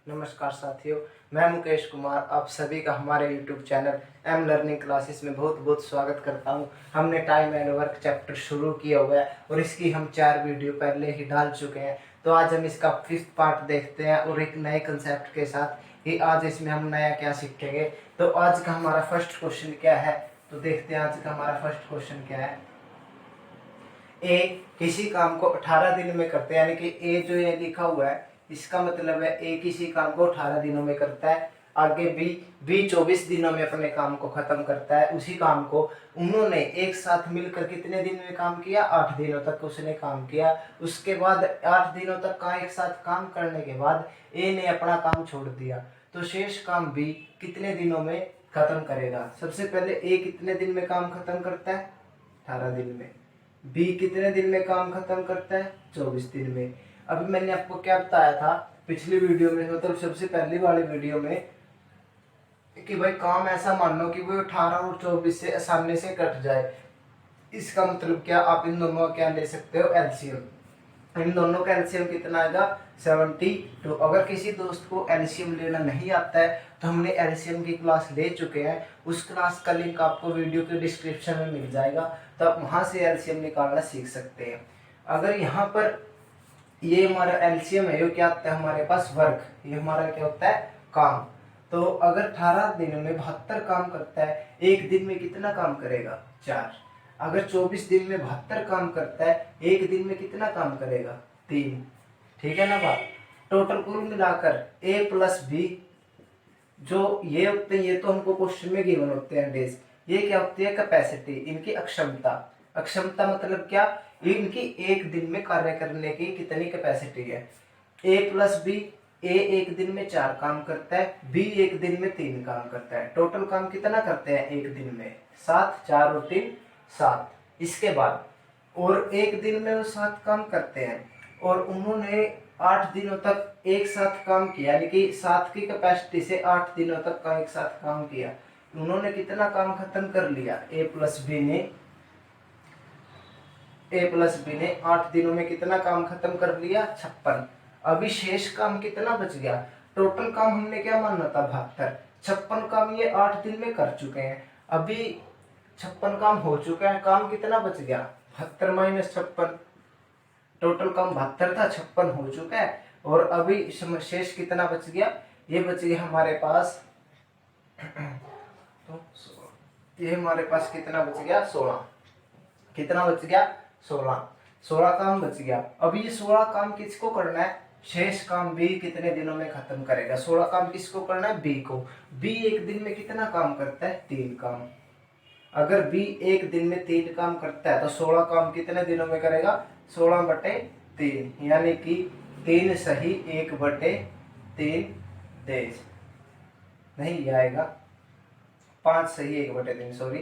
नमस्कार साथियों, मैं मुकेश कुमार आप सभी का हमारे YouTube channel am learning classes में बहुत बहुत स्वागत करता हूं। हमने टाइम एंड वर्क चैप्टर शुरू किया हुआ है और इसकी हम 4 वीडियो पहले ही डाल चुके हैं। तो आज हम इसका 5th पार्ट देखते हैं और एक नए कंसेप्ट के साथ कि आज इसमें हम नया क्या सीखेंगे। तो आज का हमारा फर्स्ट क्वेश्चन क्या है, तो देखते हैं आज का हमारा फर्स्ट क्वेश्चन क्या है। ए किसी काम को 18 दिन में करते हैं, यानी कि ए जो ये लिखा हुआ है इसका मतलब है ए किसी काम को 18 दिनों में करता है। आगे बी 24 दिनों में अपने काम को खत्म करता है। उसी काम को उन्होंने एक साथ मिलकर कितने दिन में काम किया, 8 दिनों तक उसने काम किया। उसके बाद 8 दिनों तक का एक साथ काम करने के बाद ए ने अपना काम छोड़ दिया, तो शेष काम बी कितने दिनों में खत्म करेगा। सबसे पहले ए कितने दिन में काम खत्म करता है, 18 दिन में। बी कितने दिन में काम खत्म करता है, 24 दिन में। अभी मैंने आपको क्या बताया था पिछली वीडियो में, मतलब सबसे पहली वाली वीडियो में, कि भाई काम ऐसा मान लो कि वो 18 और 24 से आसानी से कट जाए। इसका मतलब क्या, आप इन दोनों का क्या ले सकते हो, एलसीएम। इन दोनों का एलसीएम कितना आएगा, 72। अगर किसी दोस्त को एलसीएम लेना नहीं आता है तो हमने एलसीएम की क्लास ले चुके हैं, उस क्लास का लिंक आपको वीडियो के डिस्क्रिप्शन में मिल जाएगा, तो आप वहां से एलसीएम निकालना सीख सकते हैं। अगर यहाँ पर ये हमारा एलसीएम है, ये क्या होता है हमारे पास, वर्क, ये हमारा क्या होता है, काम। तो अगर 18 दिन में 72 काम करता है, एक दिन में कितना काम करेगा, 4। अगर 24 दिन में 72 काम करता है, एक दिन में कितना काम करेगा, 3। ठीक है ना बात। टोटल कुल मिलाकर ए प्लस बी जो ये होते हैं, ये तो हमको क्वेश्चन में गिवन होते हैं डेज। ये क्या होती है, कैपेसिटी, इनकी अक्षमता। अक्षमता मतलब क्या, इनकी एक दिन में कार्य करने की कितनी कैपेसिटी है। ए प्लस बी, ए एक दिन में 4 काम करता है, बी एक दिन में 3 काम करता है। टोटल काम कितना करते हैं एक दिन में, 7। 4 और 3 7। इसके बाद और एक दिन में वो 7 काम करते हैं और उन्होंने 8 दिनों तक एक साथ काम किया, यानी कि 7 की कैपेसिटी से 8 दिनों तक का एक साथ काम किया। उन्होंने कितना काम खत्म कर लिया, ए प्लस बी ने 8 दिनों में कितना काम खत्म कर लिया, 56। अभी शेष काम कितना बच गया, टोटल काम हमने क्या मानना था, 72। 56 काम ये 8 दिन में कर चुके हैं। अभी 56 काम हो चुका है, काम कितना बच गया, 72 माइनस 56। टोटल काम 72 था, 56 हो चुका है और अभी शेष कितना बच गया, ये बच गया हमारे पास तो ये हमारे पास कितना बच गया, 16। कितना बच गया, 16। 16 काम बच गया। अभी ये 16 काम किसको करना है, शेष काम बी कितने दिनों में खत्म करेगा। 16 काम किसको करना है, बी को। बी एक दिन में कितना काम करता है, 3 काम। अगर बी एक दिन में 3 काम करता है तो 16 काम कितने दिनों में करेगा, 16/3, यानी कि 3 सही 1/3 देश नहीं आएगा, 5 सही 1/3, सॉरी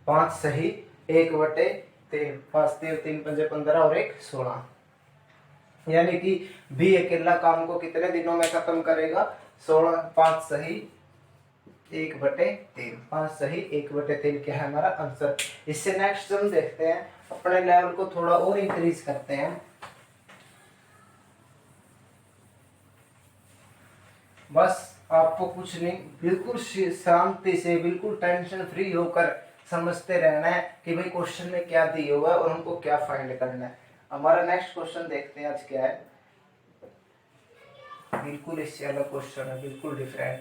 5 सही 1/3, 5 3 3 5 15 और 1 16, यानी कि बी अकेला काम को कितने दिनों में खत्म करेगा, 16। 5 सही 1/3, 5 सही 1/3 क्या है हमारा आंसर। इससे नेक्स्ट हम देखते हैं, अपने लेवल को थोड़ा और इंक्रीज करते हैं। बस आपको कुछ नहीं, बिल्कुल शांति से, बिल्कुल टेंशन फ्री होकर समझते रहना है कि भाई क्वेश्चन में क्या दिया हुआ है और हमको क्या फाइंड करना है। हमारा नेक्स्ट क्वेश्चन देखते हैं आज क्या है। बिल्कुल इससे अलग क्वेश्चन है, बिल्कुल डिफरेंट।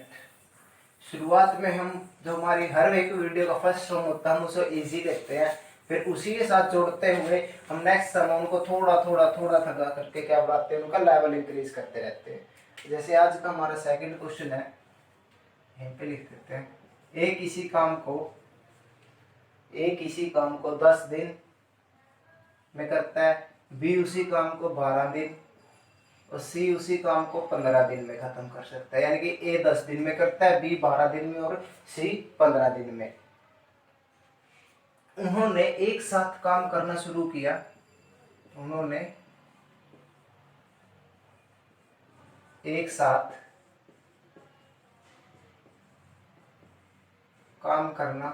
शुरुआत में हम जो हमारी हर एक वीडियो का फर्स्ट सम होता है हम उसे इजी देखते हैं, फिर उसी के साथ जोड़ते हुए हम नेक्स्ट सम उनको थोड़ा थोड़ा थोड़ा थोड़ा करके क्या बढ़ाते हैं, उनका लेवल इंक्रीज करते रहते हैं। जैसे आज का हमारा सेकंड क्वेश्चन है, यहीं पे लिख देते हैं। ए किसी काम को 10 दिन में करता है, बी उसी काम को 12 दिन और सी उसी काम को 15 दिन में खत्म कर सकता है। यानी कि ए 10 दिन में करता है, बी 12 दिन में और सी 15 दिन में। उन्होंने एक साथ काम करना शुरू किया, उन्होंने एक साथ काम करना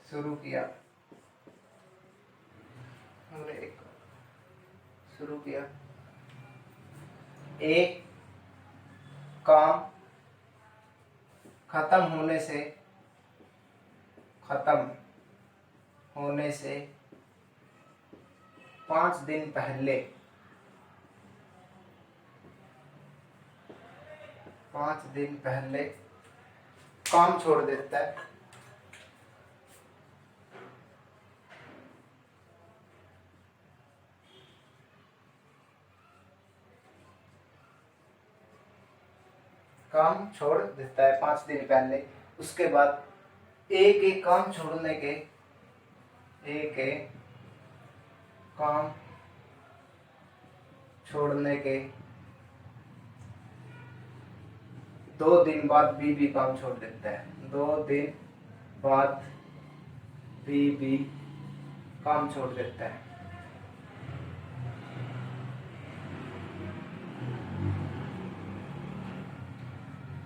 शुरू किया, शुरू किया, एक काम खत्म होने से 5 दिन पहले 5 दिन पहले काम छोड़ देता है। काम छोड़ देता है 5 दिन पहले। उसके बाद एक एक काम छोड़ने के एक एक काम छोड़ने के 2 दिन बाद भी काम छोड़ देता है। 2 दिन बाद भी काम छोड़ देता है।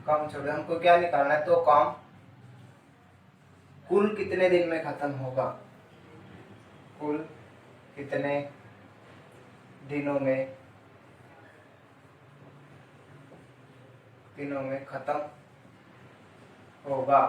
काम छोड़, हमको क्या निकालना है? तो काम कुल कितने दिन में खत्म होगा, कुल कितने दिनों में खत्म होगा।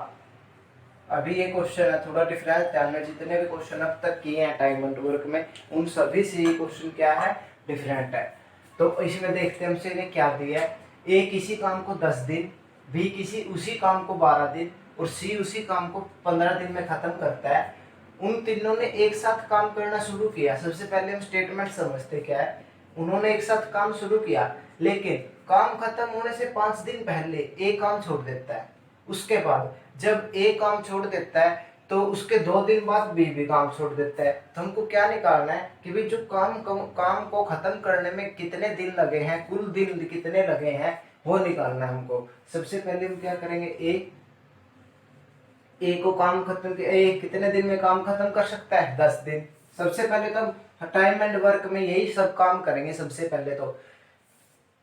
अभी ये क्वेश्चन है, थोड़ा डिफरेंस ध्यान में, जितने भी क्वेश्चन अब तक किए हैं टाइम एंड वर्क में उन सभी से ये क्वेश्चन क्या है, डिफरेंट है। तो इसमें देखते हैं हमसे ने क्या दिया है। ए किसी काम को 10 दिन, बी किसी उसी काम को 12 दिन और सी उसी काम को 15 दिन में खत्म करता है। उन तीनों ने एक साथ काम करना शुरू किया। सबसे पहले हम स्टेटमेंट समझते क्या है। उन्होंने एक साथ काम शुरू किया, लेकिन काम खत्म होने से 5 दिन पहले ए काम छोड़ देता है। उसके बाद जब ए काम छोड़ देता है तो उसके 2 दिन बाद बी भी काम छोड़ देता है। तो हमको क्या निकालना है कि भाई जो काम को खत्म करने में कितने दिन लगे हैं, कुल दिन कितने लगे हैं, वो निकालना है हमको। सबसे पहले हम क्या करेंगे, ए को काम खत्म, ए कितने दिन में काम खत्म कर सकता है, 10 दिन। सबसे पहले तो हम टाइम एंड वर्क में यही सब काम करेंगे। सबसे पहले तो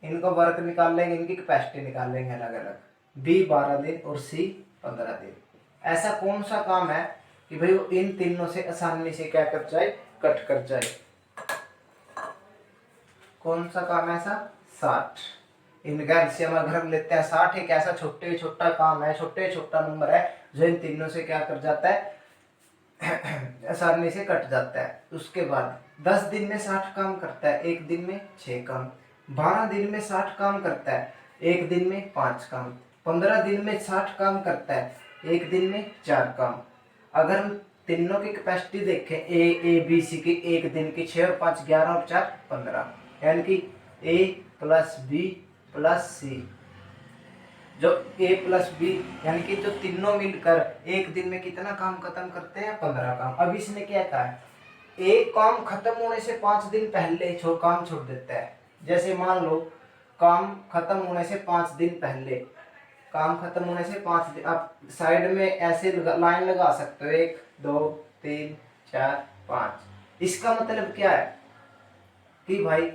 इनका वर्क निकाल लेंगे, इनकी कैपेसिटी निकाल लेंगे अलग अलग। बी 12 दिन और सी 15 दिन। ऐसा कौन सा काम है कि भाई वो इन तीनों से आसानी से क्या कर जाए, कट कर जाए। कौन सा काम है ऐसा? 60। इनका एलसीएम अगर हम लेते हैं 60 एक ऐसा छोटा काम है, छोटा नंबर है जो इन तीनों से क्या कर जाता है, आसानी से कट जाता है। उसके बाद 10 दिन में 60 काम करता है, एक दिन में 6 काम। 12 दिन में 60 काम करता है, एक दिन में 5 काम। 15 दिन में 60 काम करता है, एक दिन में 4 काम। अगर हम तीनों की कैपेसिटी देखें, ए बी सी की, एक दिन की 6 और 5 11 और 4 15, यानी कि ए प्लस बी प्लस सी, जो ए प्लस बी यानी कि जो तीनों मिलकर एक दिन में कितना काम खत्म करते हैं, 15 काम। अब इसने क्या कहा है, एक काम खत्म होने से 5 दिन पहले काम छोड़ देता है। जैसे मान लो काम खत्म होने से 5 दिन पहले, काम खत्म होने से 5 दिन, आप साइड में ऐसे लाइन लगा सकते हो, 1 2 3 4 5। इसका मतलब क्या है कि भाई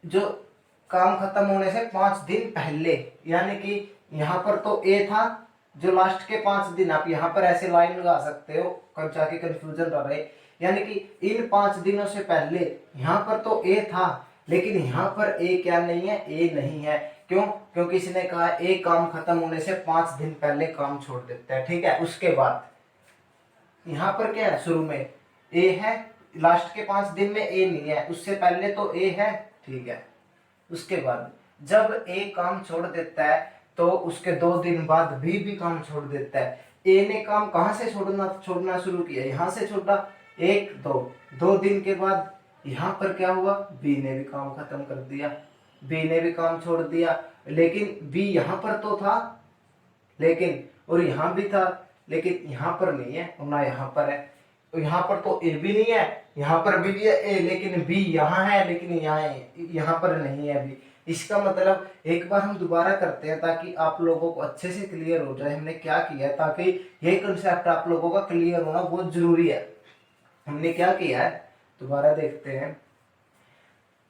जो काम खत्म होने से 5 दिन पहले, यानी कि यहाँ पर तो ए था, जो लास्ट के 5 दिन, आप यहाँ पर ऐसे लाइन लगा सकते हो, कब जाके कंफ्यूजन रहे। यानी कि इन 5 दिनों से पहले यहाँ पर तो ए था, लेकिन यहाँ पर ए क्या नहीं है, ए नहीं है। क्यों? क्योंकि इसने कहा ए काम खत्म होने से 5 दिन पहले काम छोड़ देता है। ठीक है, उसके बाद यहाँ पर क्या है, शुरू में ए है, लास्ट के 5 दिन में ए नहीं है, उससे पहले तो ए है। ठीक है, उसके बाद जब ए काम छोड़ देता है तो उसके 2 दिन बाद भी काम छोड़ देता है। ए ने काम कहाँ से छोड़ना शुरू किया, यहाँ से छोड़ा, 1 2 दिन के बाद यहाँ पर क्या हुआ, बी ने भी काम खत्म कर दिया, बी ने भी काम छोड़ दिया। लेकिन बी यहाँ पर तो था, लेकिन और यहाँ भी था, लेकिन यहाँ पर नहीं है और ना यहाँ पर है। तो यहाँ पर तो ए भी नहीं है, यहाँ पर भी है ए, लेकिन बी यहाँ है, लेकिन यहाँ पर नहीं है बी। इसका मतलब एक बार हम दोबारा करते हैं ताकि आप लोगों को अच्छे से क्लियर हो जाए हमने क्या किया है, ताकि ये कंसेप्ट आप लोगों का क्लियर होना बहुत जरूरी है। हमने क्या किया है, दोबारा देखते हैं।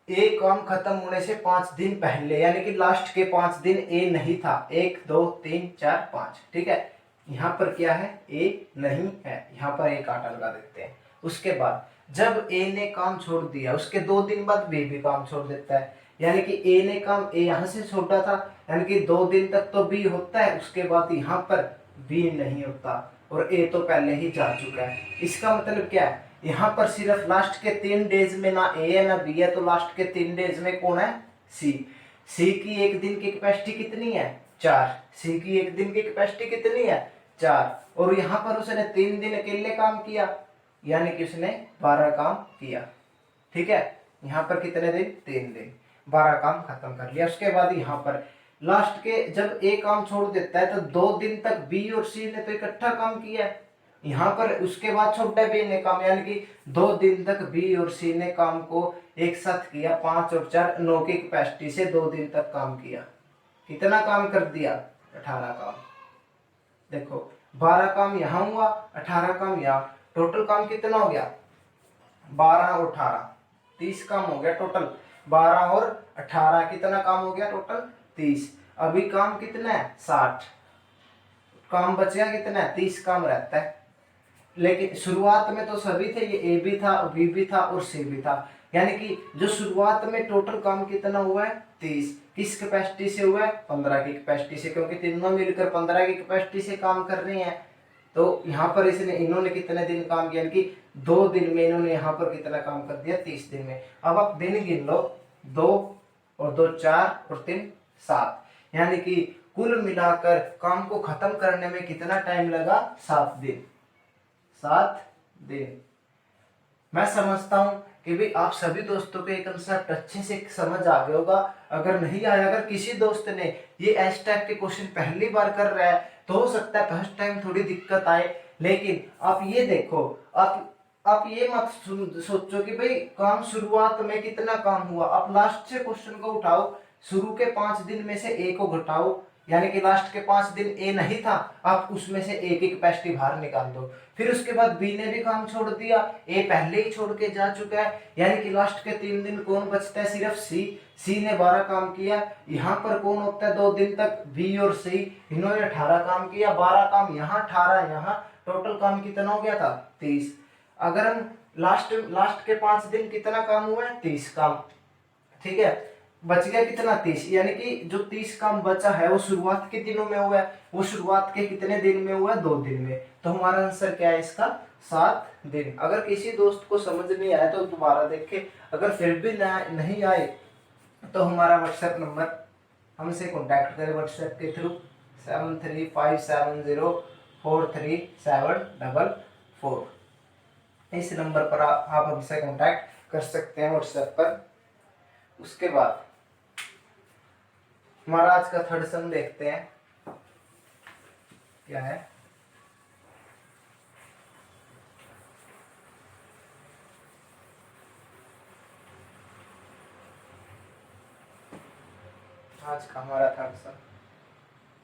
ए काम खत्म होने से 5 दिन पहले, यानी कि लास्ट के 5 दिन ए नहीं था, 1 2 3 4 5। ठीक है, यहाँ पर क्या है, ए नहीं है, यहाँ पर एक कांटा लगा देते हैं। उसके बाद जब ए ने काम छोड़ दिया उसके 2 दिन बाद बी भी काम छोड़ देता है, यानी कि ए ने काम ए यहाँ से छोड़ा था, यानी कि 2 दिन तक तो बी होता है, उसके बाद यहाँ पर बी नहीं होता और ए तो पहले ही जा चुका है। इसका मतलब क्या है, यहाँ पर सिर्फ लास्ट के 3 डेज में ना ए है ना बी है, तो लास्ट के 3 डेज में कौन है, सी। सी की एक दिन की कैपेसिटी कितनी है, 4। सी की एक दिन की कैपेसिटी कितनी है, 4। और यहाँ पर उसने 3 दिन अकेले काम किया, यानी कि उसने 12 काम किया। ठीक है, यहाँ पर कितने दिन, 3 दिन, 12 काम खत्म कर लिया। उसके बाद यहाँ पर लास्ट के जब ए काम छोड़ देता है तो 2 दिन तक बी और सी ने तो इकट्ठा काम किया है, यहाँ पर उसके बाद छोटा बी ने काम, यानी कि 2 दिन तक बी और सी ने काम को एक साथ किया, 5 और 4 9 की कैपेसिटी से 2 दिन तक काम किया। कितना काम कर दिया, 18 काम। देखो 12 काम यहाँ हुआ, 18 काम यहाँ, टोटल काम कितना हो गया, 12 और 18 30 काम हो गया टोटल। 12 और 18 कितना काम हो गया टोटल, 30। अभी काम कितना है, 60 काम बच गया, कितना है, 30 काम रहता है। लेकिन शुरुआत में तो सभी थे, ये ए भी था, बी भी था और सी भी था, यानी कि जो शुरुआत में टोटल काम कितना हुआ है, 30। किस कैपेसिटी से हुआ है, 15 की कैपेसिटी से, क्योंकि तीनों मिलकर 15 की कैपेसिटी से काम कर रहे हैं। तो यहाँ पर इसने इन्होंने कितने दिन काम किया, कि 2 दिन में इन्होंने यहाँ पर कितना काम कर दिया, 30 दिन में। अब आप दिन गिन लो, 2 और 2 4 और 3 7, यानी कि कुल मिलाकर काम को खत्म करने में कितना टाइम लगा, 7 दिन। 7 दिन। मैं समझता हूं कि भाई आप सभी दोस्तों को ये कंसेप्ट अच्छे से समझ आ गया होगा। अगर नहीं आया, अगर किसी दोस्त ने ये इस टाइप के क्वेश्चन पहली बार कर रहा है तो हो सकता है फर्स्ट टाइम थोड़ी दिक्कत आए, लेकिन आप ये देखो, आप ये मत सोचो कि भाई काम शुरुआत में कितना काम हुआ, आप लास्ट से क्वेश्चन को उठाओ, शुरू के 5 दिन में से ए को घटाओ, यानी कि लास्ट के 5 दिन ए नहीं था, आप उसमें से ए की कैपेसिटी बाहर निकाल दो। फिर उसके बाद बी ने भी काम छोड़ दिया, ए पहले ही छोड़ के जा चुका है, यानी कि लास्ट के 3 दिन कौन बचता है, सिर्फ सी। सी ने 12 काम किया। यहाँ पर कौन होता है 2 दिन तक, बी और सी, इन्होंने 18 काम किया, 12 काम यहाँ, 18 यहाँ, टोटल काम कितना हो गया था, 30। अगर हम लास्ट लास्ट के 5 दिन कितना काम हुआ है, 30 काम। ठीक है, बच गया कितना, 30, यानी कि जो 30 काम बचा है वो शुरुआत के दिनों में हुआ है, वो शुरुआत के कितने दिन में हुआ है, 2 दिन में। तो हमारा आंसर क्या है इसका, 7 दिन। अगर किसी दोस्त को समझ नहीं आया तो दोबारा देखे, अगर फिर भी नहीं आए तो हमारा व्हाट्सएप नंबर, हमसे कॉन्टैक्ट करें व्हाट्सएप के थ्रू 7357043744। इस नंबर पर आप हमसे कॉन्टैक्ट कर सकते हैं व्हाट्सएप पर। उसके बाद हमारा आज का थर्ड सम देखते हैं क्या है। आज का हमारा थर्ड सम,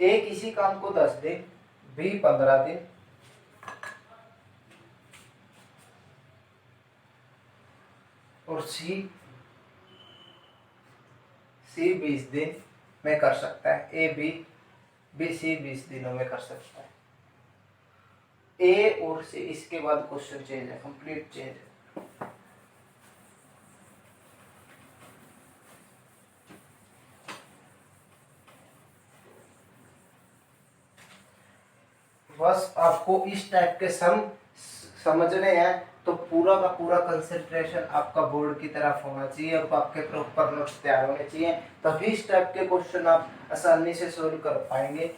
ए किसी काम को 10 दिन, बी 15 दिन और सी 20 दिन में कर सकता है। ए बी सी 20 दिनों में कर सकता है। ए और सी, इसके बाद क्वेश्चन चेंज है, कंप्लीट चेंज है। बस आपको इस टाइप के सम समझने हैं तो पूरा का पूरा कंसंट्रेशन आपका बोर्ड की तरफ होना चाहिए और आपके प्रॉपर नोट्स तैयार होने चाहिए, तभी इस टाइप के क्वेश्चन आप आसानी से सोल्व कर पाएंगे।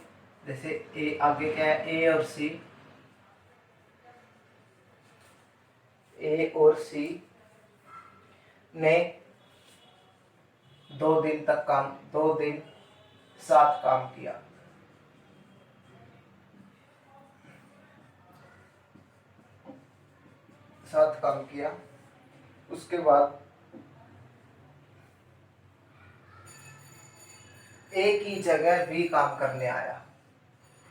जैसे ए आगे क्या है, ए और सी ने 2 दिन तक काम, 2 दिन 7 काम किया। साथ काम किया। उसके बाद ए की जगह बी काम करने आया,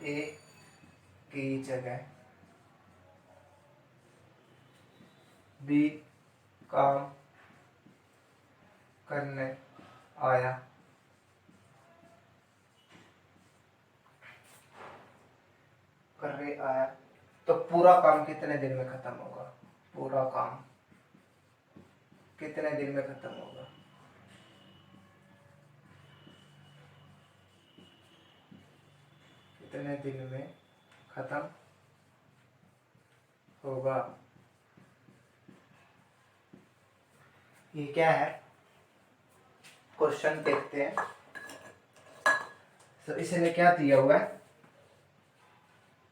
ए की जगह बी काम करने आया। करने आया तो पूरा काम कितने दिन में खत्म होगा, पूरा काम कितने दिन में खत्म होगा? कितने दिन में खत्म होगा? ये क्या है क्वेश्चन, देखते हैं। तो इसने क्या दिया हुआ है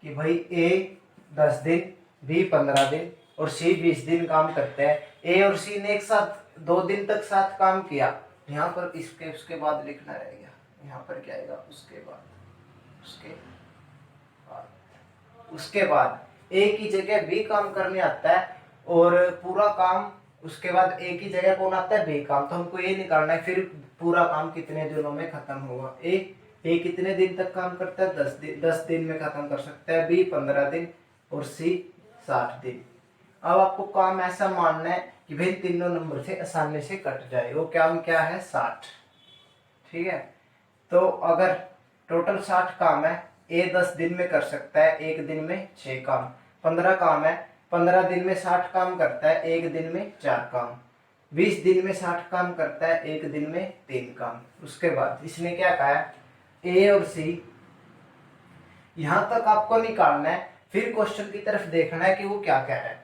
कि भाई ए 10 दिन, बी 15 दिन और सी 20 दिन काम करते हैं। ए और सी ने एक साथ 2 दिन तक साथ काम किया। यहाँ पर इसके उसके बाद लिखना रहेगा। यहाँ पर क्या आएगा? उसके बाद, उसके बाद, उसके बाद ए की जगह बी काम करने आता है और पूरा काम उसके बाद ए की जगह कौन आता है? बी काम। तो हमको ये निकालना है फिर पूरा काम कितने दिनों में खत्म होगा। ए कितने दिन तक काम करता है? 10 दिन। 10 दिन में खत्म कर सकता है। बी 15 दिन और सी 60 दिन। अब आपको काम ऐसा मानना है कि भाई तीनों नंबर से आसानी से कट जाए। वो काम क्या है? 60। ठीक है, तो अगर टोटल 60 काम है, ए 10 दिन में कर सकता है, एक दिन में 6 काम। 15 काम है, 15 दिन में 60 काम करता है, एक दिन में 4 काम। 20 दिन में 60 काम करता है, एक दिन में 3 काम। उसके बाद इसने क्या कहा है? ए और सी, यहां तक आपको निकालना है। फिर क्वेश्चन की तरफ देखना है कि वो क्या कह रहा है।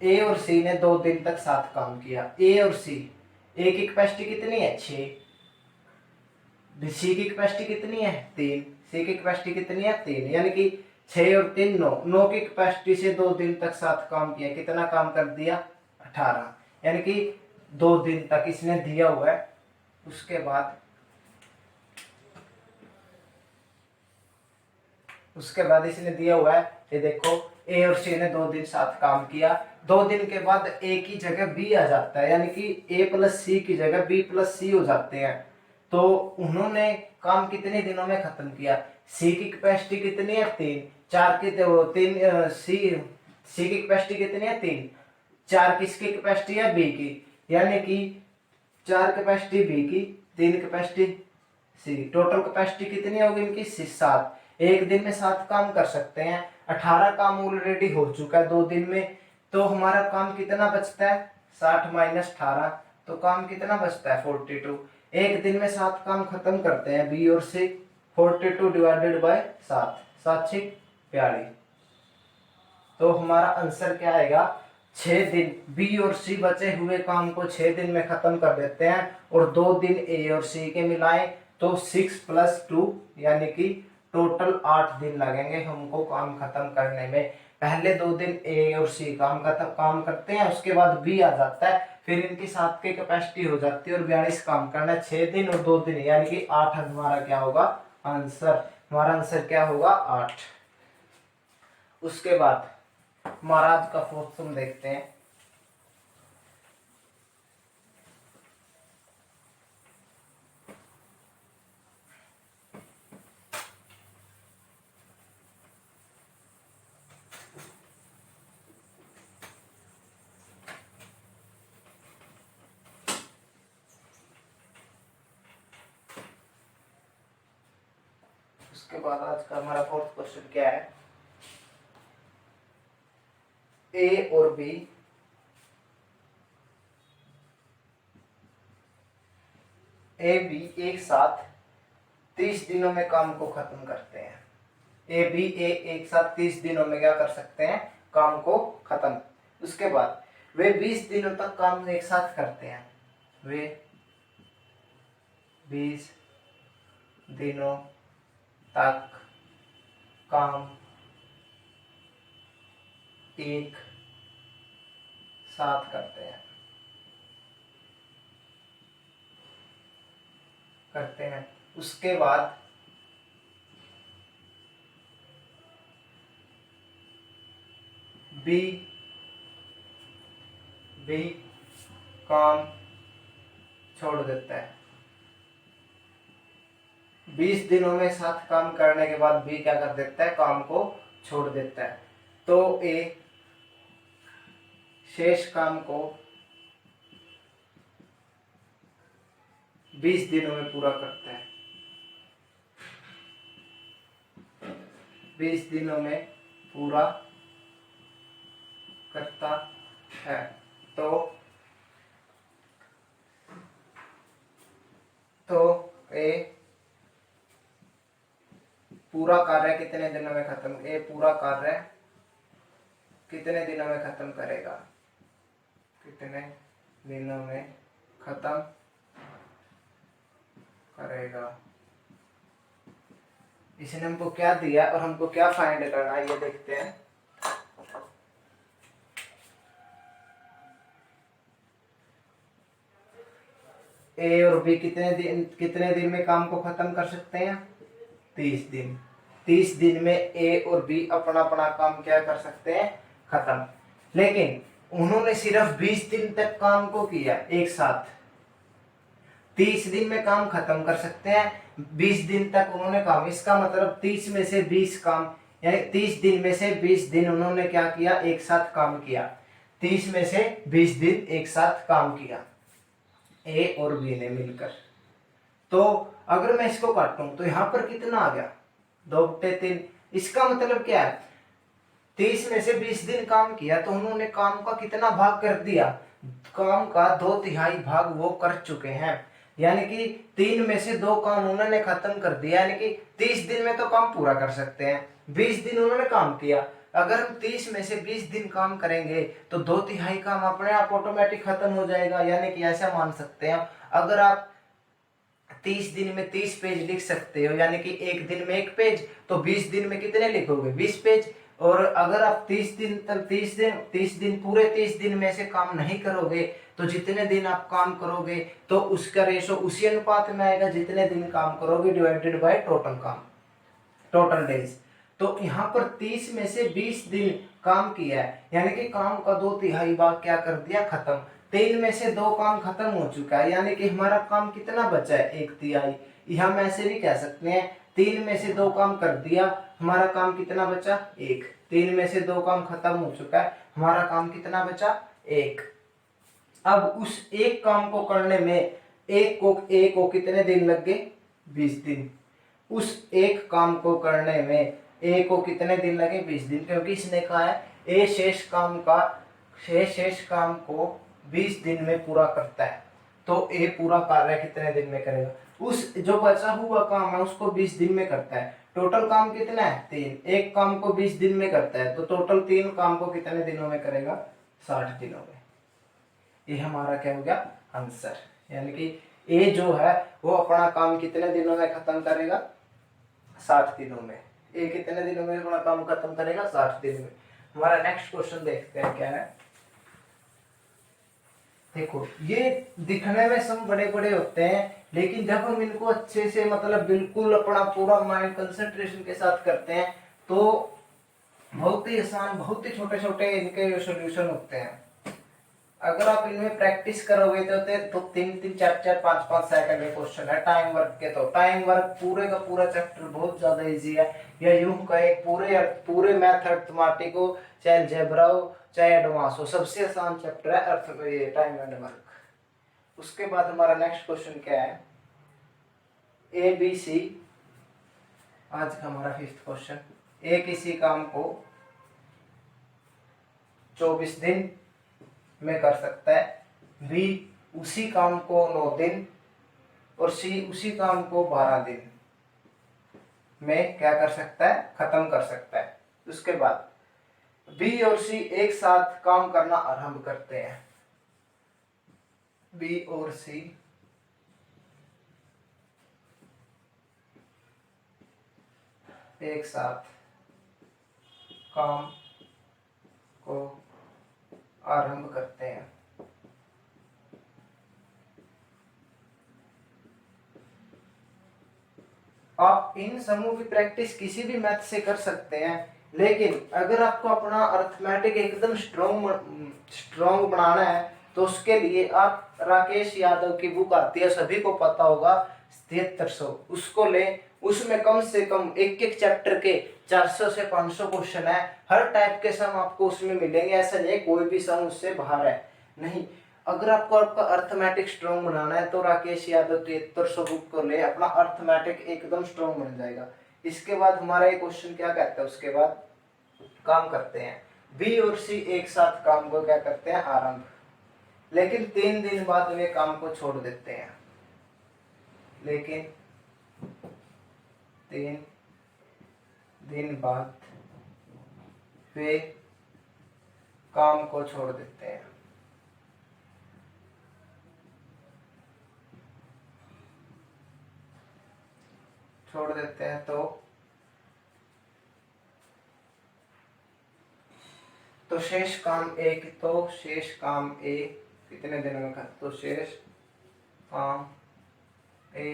ए और सी ने 2 दिन तक साथ काम किया। ए और सी, ए की कैपेसिटी कितनी है? 6। सी की कैपेसिटी कितनी है? 3। सी की कैपेसिटी कितनी है? 3। यानी कि 6 और 3 9। 9 की कैपेसिटी से 2 दिन तक साथ काम किया। कितना काम कर दिया? 18। यानी कि 2 दिन तक इसने दिया हुआ है। उसके बाद इसने दिया हुआ है, ये देखो, ए और सी ने 2 दिन साथ काम किया। 2 दिन के बाद ए की जगह बी आ जाता है, यानी कि ए प्लस सी की जगह बी प्लस सी हो जाते हैं। तो उन्होंने काम कितने दिनों में खत्म किया? सी की कैपेसिटी कितनी है? 3। 4 की सी की कैपेसिटी कितनी है? 3। 4 किसकी कैपेसिटी है? बी की। यानी कि 4 कैपेसिटी बी की, 3 कैपेसिटी सी। टोटल कैपेसिटी कितनी होगी इनकी? 7। एक दिन में 7 काम कर सकते हैं। 18 काम ऑलरेडी हो चुका है 2 दिन में। तो हमारा काम कितना बचता है? 60 माइनस 18, तो काम कितना बचता है? 42। एक दिन में 7 काम खत्म करते हैं बी और सी। 42 डिवाइडेड बाय 7, 7 6 42। तो हमारा आंसर क्या आएगा? 6 दिन। बी और सी बचे हुए काम को 6 दिन में खत्म कर देते हैं और 2 दिन ए और सी के मिलाएं तो 6 + 2 यानी कि टोटल 8 दिन लगेंगे हमको काम खत्म करने में। पहले 2 दिन ए और सी काम करते हैं, उसके बाद बी आ जाता है, फिर इनकी 7 की कैपेसिटी हो जाती है और 42 काम करना है। 6 दिन और 2 दिन यानी कि 8 हमारा क्या होगा? आंसर। हमारा आंसर क्या होगा? 8। उसके बाद महाराज का फोर्थ सम देखते हैं। उसके बाद आज का हमारा फोर्थ क्वेश्चन क्या है? ए और बी एक साथ 30 दिनों में काम को खत्म करते हैं। ए एक साथ 30 दिनों में क्या कर सकते हैं? काम को खत्म। उसके बाद वे 20 दिनों तक काम एक साथ करते हैं। वे 20 दिनों तक काम एक साथ करते हैं। उसके बाद बी काम छोड़ देता है। 20 दिनों में साथ काम करने के बाद बी क्या कर देता है? काम को छोड़ देता है। तो ए शेष काम को 20 दिनों में पूरा करता है। 20 दिनों में पूरा करता है। तो पूरा कार्य कितने दिनों में खत्म, ए पूरा कार्य कितने दिनों में खत्म करेगा, कितने दिनों में खत्म करेगा। इसने हमको क्या दिया और हमको क्या फाइंड करना है ये देखते हैं। ए और बी कितने दिन में काम को खत्म कर सकते हैं, 30 दिन। 30 दिन में ए और बी अपना अपना काम क्या कर सकते हैं, खत्म। लेकिन उन्होंने सिर्फ 20 दिन तक काम को किया एक साथ। 30 दिन में काम खत्म कर सकते हैं, 20 दिन तक उन्होंने काम, इसका मतलब 30 में से 20 काम, यानी 30 दिन में से 20 दिन उन्होंने क्या किया, एक साथ काम किया। 30 में से 20 दिन एक साथ काम किया ए और बी ने मिलकर। तो अगर मैं इसको काटूं तो यहां पर कितना आ गया, 2/3। इसका मतलब क्या है, 30 में से 20 दिन काम किया तो उन्होंने काम का कितना भाग कर दिया, काम का 2/3 भाग वो कर चुके हैं। यानी कि 3 में से 2 काम उन्होंने खत्म कर दिया, यानी कि 30 दिन में तो काम पूरा कर सकते हैं। 20 दिन उन्होंने काम किया, अगर हम 30 में से 20 दिन काम करेंगे तो 2/3 काम अपने आप ऑटोमेटिक खत्म हो जाएगा। यानी कि ऐसा मान सकते हैं, अगर आप 30 दिन में 30 पेज लिख सकते हो, यानी कि एक दिन में एक पेज, तो 20 दिन में कितने लिखोगे, 20 पेज। और अगर आप 30 दिन तक 30 दिन पूरे 30 दिन में से काम नहीं करोगे तो जितने दिन आप काम करोगे तो उसका रेशो उसी अनुपात में आएगा जितने दिन काम करोगे डिवाइडेड बाय टोटल काम, टोटल डेज। तो यहाँ पर 30 में से 20 दिन काम किया है, यानी कि काम का 2/3 भाग क्या कर दिया, खत्म। 3 में से 2 काम खत्म हो चुका है, यानी कि हमारा काम कितना बचा है, 1/3। यहाँ हम ऐसे भी कह सकते हैं 3 में से 2 काम कर दिया, हमारा काम कितना बचा, 1। 3 में से 2 काम खत्म हो चुका है, हमारा काम कितना बचा, 1। अब उस एक काम को करने में एक को कितने दिन लग गए, 20 दिन। उस एक काम को करने में ए को कितने दिन लगे, 20 दिन, क्योंकि इसने कहा है ए शेष काम को 20 दिन में पूरा करता है। तो ए पूरा कार्य कितने दिन में करेगा, उस जो बचा हुआ काम है उसको 20 दिन में करता है। टोटल काम कितना है, 3। एक काम को 20 दिन में करता है तो टोटल 3 काम को कितने दिनों में करेगा, 60 दिनों में। ये हमारा क्या हो गया, आंसर। यानी कि ए जो है वो अपना काम कितने दिनों में खत्म करेगा, 60 दिनों में। ए कितने दिनों में अपना काम खत्म करेगा, 60 दिन में। हमारा नेक्स्ट क्वेश्चन देखते हैं क्या है। देखो ये दिखने में सब बड़े बड़े होते हैं, लेकिन जब हम इनको अच्छे से मतलब बिल्कुल अपना पूरा माइंड कंसंट्रेशन के साथ करते हैं तो बहुत ही आसान, बहुत ही छोटे छोटे इनके सॉल्यूशन होते हैं। अगर आप इनमें प्रैक्टिस करोगे तो 3-3, 4-4, 5-5 सेकंड के क्वेश्चन है। टाइम वर्क के तो टाइम वर्क पूरे का पूरा चैप्टर बहुत ज्यादा इजी है, या यूं कहे पूरे मैथ अर्थमेटिक हो, चाहे अलजेब्रा हो, चाहे एडवांस हो, सबसे आसान चैप्टर है अर्थ टाइम एंड वर्क। उसके बाद हमारा नेक्स्ट क्वेश्चन क्या है, ए बी सी, आज का हमारा 5th क्वेश्चन। ए किसी काम को 24 दिन में कर सकता है, बी उसी काम को 9 दिन और सी उसी काम को 12 दिन में क्या कर सकता है, खत्म कर सकता है। उसके बाद बी और सी एक साथ काम करना आरंभ करते हैं। बी और सी एक साथ काम को आरंभ करते हैं। आप इन समूह की प्रैक्टिस किसी भी मैथ से कर सकते हैं, लेकिन अगर आपको अपना अर्थमेटिक एकदम स्ट्रॉन्ग बनाना है तो उसके लिए आप राकेश यादव की बुक आती है, सभी को पता होगा, 7300, उसको ले। उसमें कम से कम एक एक चैप्टर के 400 से 500 क्वेश्चन है, हर टाइप के सम आपको उसमें मिलेंगे। ऐसा नहीं कोई भी सम उससे बाहर है, नहीं। अगर आपको आपका अर्थमेटिक स्ट्रॉन्ग बनाना है तो राकेश यादव 7300 बुक को ले, अपना अर्थमेटिक एकदम स्ट्रॉन्ग बन जाएगा। इसके बाद हमारा ये क्वेश्चन क्या कहता है, उसके बाद काम करते हैं, बी और सी एक साथ काम को क्या करते हैं, आरंभ, लेकिन 3 दिन बाद वे काम को छोड़ देते हैं। लेकिन 3 दिन बाद वे काम को छोड़ देते हैं। छोड़ देते हैं तो शेष काम ए कितने दिनों में खत्म, तो शेष काम ए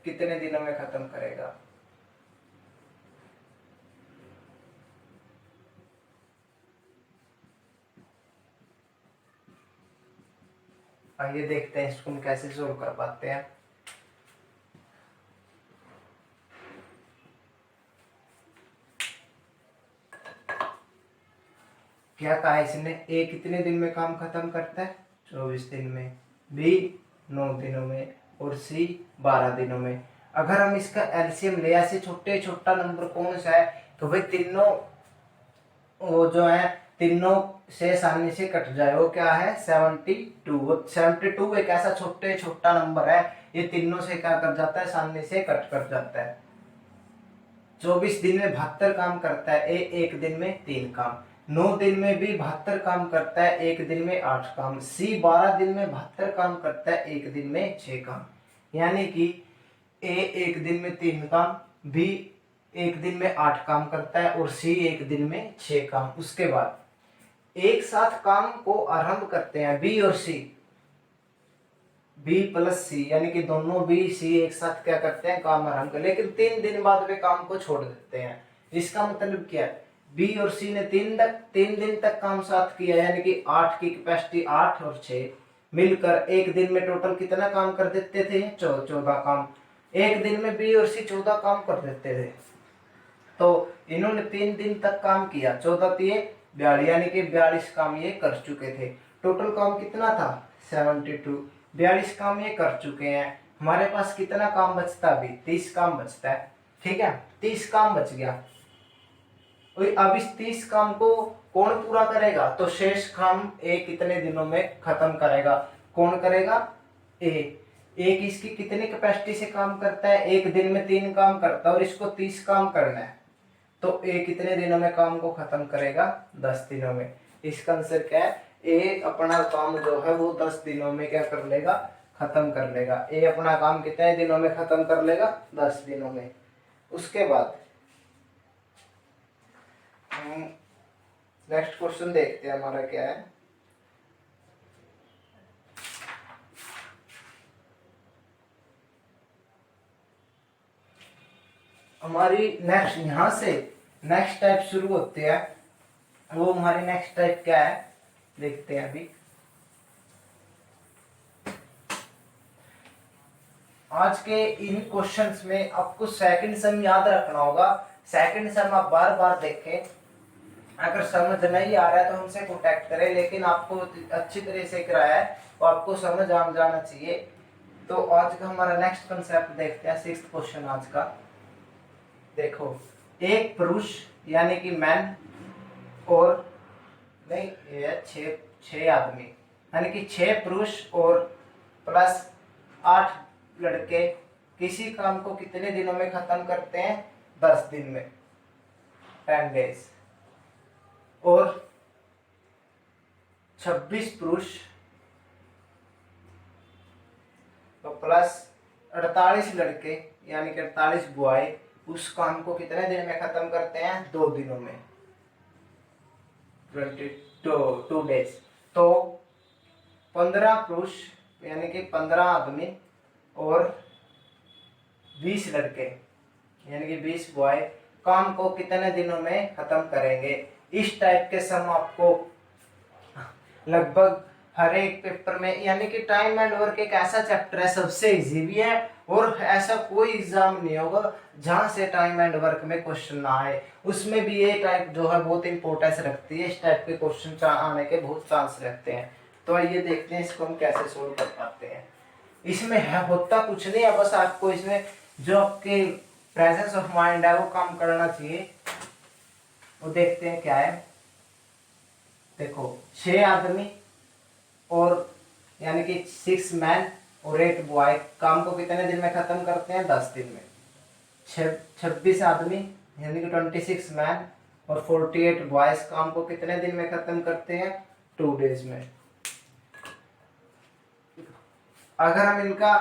कितने दिनों में खत्म करेगा। आइए देखते हैं इसको हम कैसे सोल्व कर पाते हैं। क्या कहा है इसने, ए कितने दिन में काम खत्म करता है, 24 दिन में, बी 9 दिनों में और सी 12 दिनों में। अगर हम इसका एलसीएम ले, ऐसे छोटा नंबर कौन सा है, तो भाई तीनों वो जो है तीनों से आसानी से कट जाए, वो क्या है 72। 72 एक ऐसा छोटा नंबर है, ये तीनों से क्या कर जाता है, आसानी से कट कर जाता है। 24 दिन में 72 काम करता है, एक दिन में 3 काम। 9 दिन में भी 72 काम करता है, एक दिन में 8 काम। सी 12 दिन में 72 काम करता है, एक दिन में 6 काम। यानी कि ए एक दिन में 3 काम, बी एक दिन में 8 काम करता है और सी एक दिन में 6 काम। उसके बाद एक साथ काम को आरंभ करते हैं बी और सी, बी प्लस सी, यानी कि दोनों बी सी एक साथ क्या करते हैं, काम आरंभ कर, लेकिन 3 दिन बाद वे काम को छोड़ देते हैं। इसका मतलब क्या है, बी और सी ने 3 दिन तक काम साथ किया, यानी कि 8 की कैपेसिटी 8 और 6 मिलकर एक दिन में टोटल कितना काम कर देते थे, 14 काम। एक दिन में बी और सी 14 काम कर देते थे, तो इन्होंने 3 दिन तक काम किया, 14 दिए 42, यानी कि 42 काम ये कर चुके थे। टोटल काम कितना था 72, 42 काम ये कर चुके हैं। हमारे पास कितना काम बचता, अभी 30 काम बचता है। ठीक है, 30 काम बच गया। अब इस 30 काम को कौन पूरा करेगा, तो शेष काम ए कितने दिनों में खत्म करेगा, कौन करेगा, ए। एक इसकी कितनी कैपेसिटी से काम करता है, एक दिन में 3 काम करता है और इसको 30 काम करना है, तो ए कितने दिनों में काम को खत्म करेगा, 10 दिनों में। इसका आंसर क्या है, ए अपना काम जो है वो 10 दिनों में क्या कर लेगा, खत्म कर लेगा। ए अपना काम कितने दिनों में खत्म कर लेगा, 10 दिनों में। उसके बाद नेक्स्ट क्वेश्चन देखते हैं हमारा क्या है। हमारी नेक्स्ट यहां से नेक्स्ट टाइप शुरू होती है, वो हमारी नेक्स्ट टाइप क्या है देखते हैं अभी। आज के इन क्वेश्चंस में आपको सेकंड सम याद रखना होगा। सेकंड सम आप बार बार देखें, अगर समझ नहीं आ रहा है तो हमसे कांटेक्ट करें, लेकिन आपको अच्छी तरह से कराया है तो आपको समझ आ जाना चाहिए। तो आज का हमारा नेक्स्ट कंसेप्ट देखते हैं, 6th क्वेश्चन आज का। देखो, एक पुरुष यानी कि मैन और नहीं ये 6 आदमी, यानी कि 6 पुरुष और प्लस 8 लड़के किसी काम को कितने दिनों में खत्म करते हैं, 10 दिन में, 10 डेज। और 26 पुरुष तो प्लस 48 लड़के यानी कि 48 बॉय उस काम को कितने दिन में खत्म करते हैं, 2 दिनों में, 22 डेज। तो 15 पुरुष यानी कि 15 आदमी और 20 लड़के यानी कि 20 बॉय काम को कितने दिनों में खत्म करेंगे। इस टाइप के सम आपको लगभग हर एक पेपर में, यानी कि टाइम एंड वर्क एक ऐसा चैप्टर है सबसे इजी भी है, और ऐसा कोई एग्जाम नहीं होगा जहां से टाइम एंड वर्क में क्वेश्चन ना आए। उसमें भी ये टाइप जो है बहुत इंपॉर्टेंस रखती है, इस टाइप के क्वेश्चन आने के बहुत चांस रहते हैं। तो आइए देखते हैं इसको हम कैसे सोल्व कर पाते हैं। इसमें है होता कुछ नहीं है, बस आपको इसमें जो आपके प्रेजेंस ऑफ माइंड है वो काम करना चाहिए। वो देखते हैं क्या है। देखो 6 आदमी और यानी कि 6 मैन और 8 बॉय काम को कितने दिन में खत्म करते हैं, 10 दिन में। 26 आदमी यानी कि 26 मैन और 48 बॉयज काम को कितने दिन में खत्म करते हैं? 2 डेज में। अगर हम इनका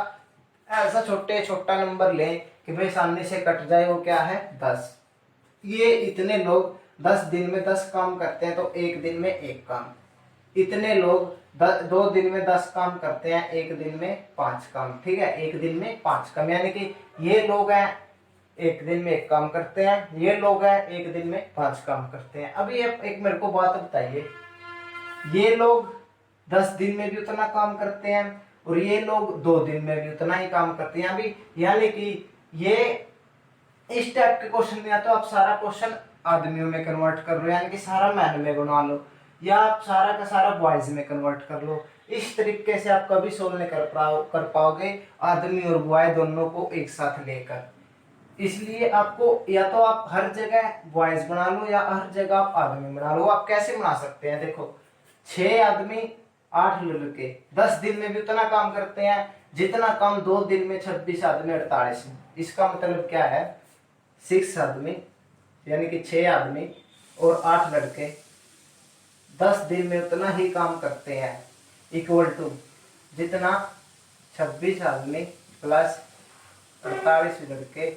ऐसा छोटा नंबर लें कि भाई सामने से कट जाए, वो क्या है? 10। ये इतने लोग 10 दिन में 10 काम करते हैं तो एक दिन में एक काम। इतने लोग 2 दिन में 10 काम करते हैं, एक दिन में 5 काम। ठीक है, एक दिन में 5 काम, यानी कि ये लोग हैं एक दिन में एक काम करते हैं, ये लोग हैं एक दिन में 5 काम करते हैं। अभी एक मेरे को बात बताइए, ये लोग 10 दिन में भी उतना काम करते हैं और ये लोग 2 दिन में भी उतना ही काम करते हैं। अभी यानी कि ये इस टाइप के क्वेश्चन में या तो आप सारा क्वेश्चन आदमियों में कन्वर्ट कर लो, यानी कि सारा मैन में बना लो, या आप सारा का सारा बॉयज में कन्वर्ट कर लो। इस तरीके से आप कभी सोल्व नहीं कर पाओगे आदमी और बॉय दोनों को एक साथ लेकर। इसलिए आपको या तो आप हर जगह बॉयज बना लो या हर जगह आप आदमी बना लो। आप कैसे बना सकते हैं? देखो, 6 आदमी 8 लड़के 10 दिन में भी उतना काम करते हैं जितना काम 2 दिन में 26 आदमी 48 में। इसका मतलब क्या है? 6 आदमी यानी कि 6 आदमी और 8 लड़के 10 दिन में उतना ही काम करते हैं, इक्वल टू जितना 26 आदमी प्लस 48 लड़के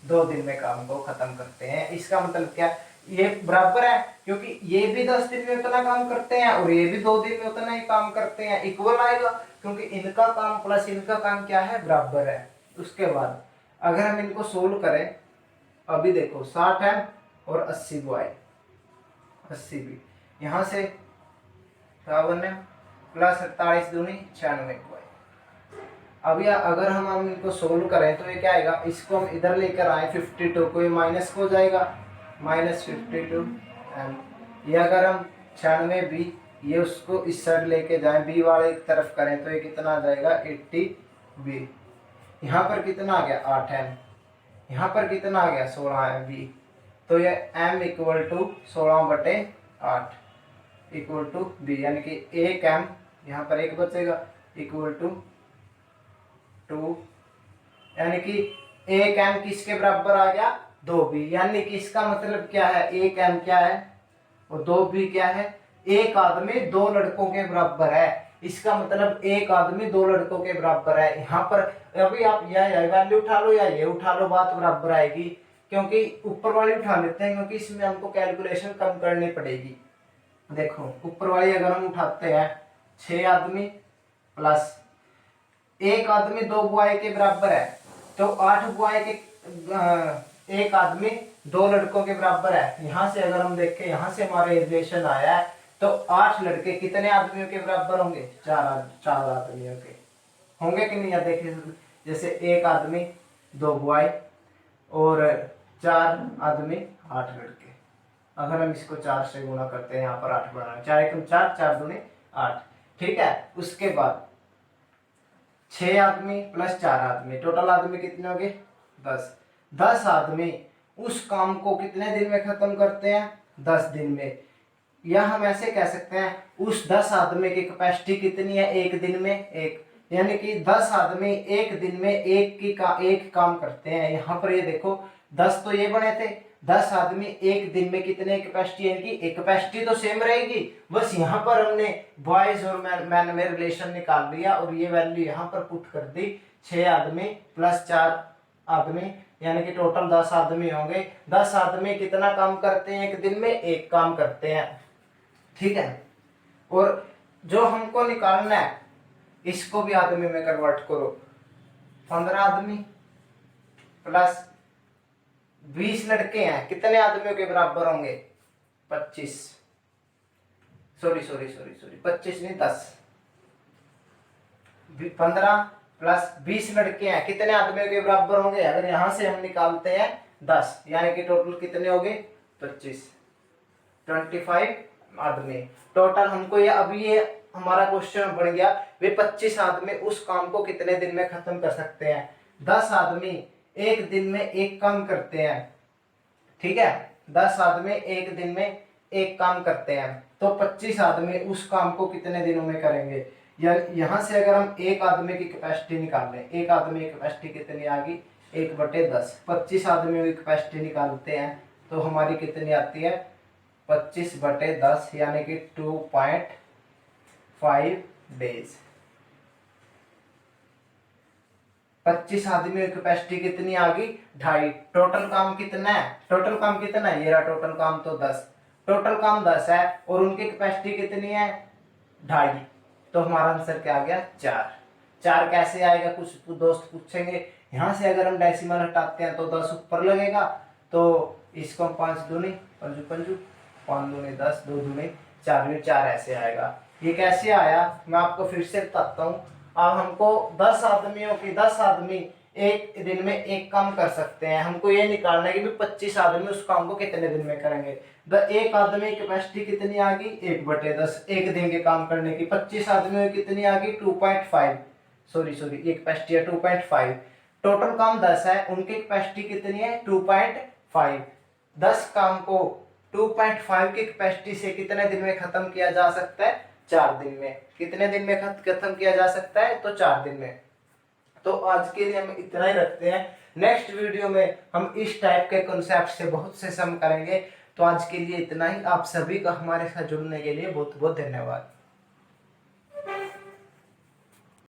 2 दिन में काम को खत्म करते हैं। इसका मतलब क्या? ये बराबर है, क्योंकि ये भी 10 दिन में उतना काम करते हैं और ये भी 2 दिन में उतना ही काम करते हैं, इक्वल आएगा, क्योंकि इनका काम प्लस इनका काम क्या है? बराबर है। उसके बाद अगर हम इनको सोल्व करें, अभी देखो 60 है और 80 बॉय, 80 भी यहाँ से 52 है प्लस 47 दूनी 96 बॉय। अभी अगर हम इनको सोल्व करें तो ये क्या आएगा? इसको हम इधर लेकर आए 52 को, ये माइनस को जाएगा, -52 एंड ये अगर हम 96 बी ये उसको इस साइड लेके जाएं, बी वाले की तरफ करें तो ये कितना आ जाएगा? 80 बी। यहाँ पर कितना आ गया? 8 एम। यहाँ पर कितना आ गया? 16 एम बी। तो ये m equal to 16/8 equal to B, यानी कि 1 m, यहाँ पर 1 बचेगा, इक्वल टू 2, यानी कि 1 m किसके बराबर आ गया? 2 बी। यानी कि इसका मतलब क्या है? 1 m क्या है और 2 बी क्या है? एक आदमी 2 लड़कों के बराबर है। इसका मतलब एक आदमी 2 लड़कों के बराबर है। यहाँ पर अभी आप यह वैल्यू उठा लो या ये उठा लो, बात बराबर आएगी, क्योंकि ऊपर वाली उठा लेते हैं क्योंकि इसमें हमको कैलकुलेशन कम करनी पड़ेगी। देखो, ऊपर वाली अगर हम उठाते हैं 6 आदमी प्लस 1 आदमी 2 बॉय के बराबर है, तो 8 बॉय के 1 आदमी 2 लड़कों के बराबर है। यहाँ से अगर हम देखें, यहाँ से हमारे रिलेशन आया है तो 8 लड़के कितने आदमियों के बराबर होंगे? 4 आदमियों के होंगे कि नहीं? देखिए, जैसे 1 आदमी 2 बॉय और 4 आदमी 8 लड़के। अगर हम इसको 4 से गुणा करते हैं, यहाँ पर 8 बनाना, 4 एकम 4, 4 दूनी 8। ठीक है, उसके बाद 6 आदमी प्लस 4 आदमी, टोटल आदमी कितने हो गए? 10। 10 आदमी उस काम को कितने दिन में खत्म करते हैं? 10 दिन में। या हम ऐसे कह सकते हैं, उस 10 आदमी की कैपेसिटी कितनी है? एक दिन में एक, यानी कि 10 आदमी एक दिन में एक काम करते हैं। यहाँ पर ये देखो, 10 तो ये बने थे, 10 आदमी एक दिन में कितने कैपेसिटी है इनकी? एक कैपेसिटी तो सेम रहेगी, बस यहाँ पर हमने बॉयज और मैन में रिलेशन निकाल लिया और ये वैल्यू यहाँ पर पुट कर दी। 6 आदमी प्लस 4 आदमी, यानी कि टोटल 10 आदमी होंगे। 10 आदमी कितना काम करते हैं? एक दिन में एक काम करते हैं। ठीक है, और जो हमको निकालना है इसको भी आदमी में कन्वर्ट करो। 15 आदमी प्लस 20 लड़के हैं, कितने आदमियों के बराबर होंगे? 25, सॉरी 25 नहीं 10। 15 प्लस 20 लड़के हैं, कितने आदमियों के बराबर होंगे? अगर यहां से हम निकालते हैं 10, यानी कि टोटल कितने हो गए? 25, 25 आदमी टोटल। हमको ये अभी ये हमारा क्वेश्चन बन गया, वे 25 आदमी उस काम को कितने दिन में खत्म कर सकते हैं? 10 आदमी एक दिन में एक काम करते हैं। ठीक है, 10 आदमी एक दिन में एक काम करते हैं, तो 25 आदमी उस काम को कितने दिनों में करेंगे? या यहाँ से अगर हम एक आदमी की कैपेसिटी निकाल लें, एक आदमी की कैपेसिटी कितनी आ गई? 1/10। 25 आदमियों की कैपेसिटी निकालते हैं तो हमारी कितनी आती है 25/10 यानी कि 2.5 डेज। 25 आदमियों की कैपेसिटी कितनी आ गई 2.5। टोटल काम कितना है, टोटल काम कितना है, ये रहा टोटल काम तो 10, टोटल काम 10 है और उनकी कैपेसिटी कितनी है 2.5, तो हमारा आंसर क्या आ गया 4। 4 कैसे आएगा, कुछ दोस्त पूछेंगे। यहाँ से अगर हम डेसिमल हटाते हैं तो 10 ऊपर लगेगा, तो इसको हम 5 दूनी पंजू पंजू 5 दूनी 10, 2 दूनी 4 में 4 ऐसे आएगा। ये कैसे आया मैं आपको फिर से बताता हूँ। अब हमको 10 आदमियों की 10 आदमी एक दिन में एक काम कर सकते हैं, हमको ये निकालना है कि 25 आदमी उस काम को कितने दिन में करेंगे। एक आदमी की कैपेसिटी कितनी आ गई 1/10, एक दिन के काम करने की। 25 आदमियों की कितनी आ गई 2.5, सॉरी ये कैपेसिटी है 2.5। टोटल काम 10 है, उनकी कैपेसिटी कितनी है 2.5। 10 काम को 2.5 की कैपेसिटी से कितने दिन में खत्म किया जा सकता है 4 दिन में। कितने दिन में खत्म किया जा सकता है तो 4 दिन में। तो आज के लिए हम इतना ही रखते हैं, नेक्स्ट वीडियो में हम इस टाइप के कॉन्सेप्ट से बहुत से सम करेंगे। तो आज के लिए इतना ही, आप सभी का हमारे साथ जुड़ने के लिए बहुत बहुत धन्यवाद।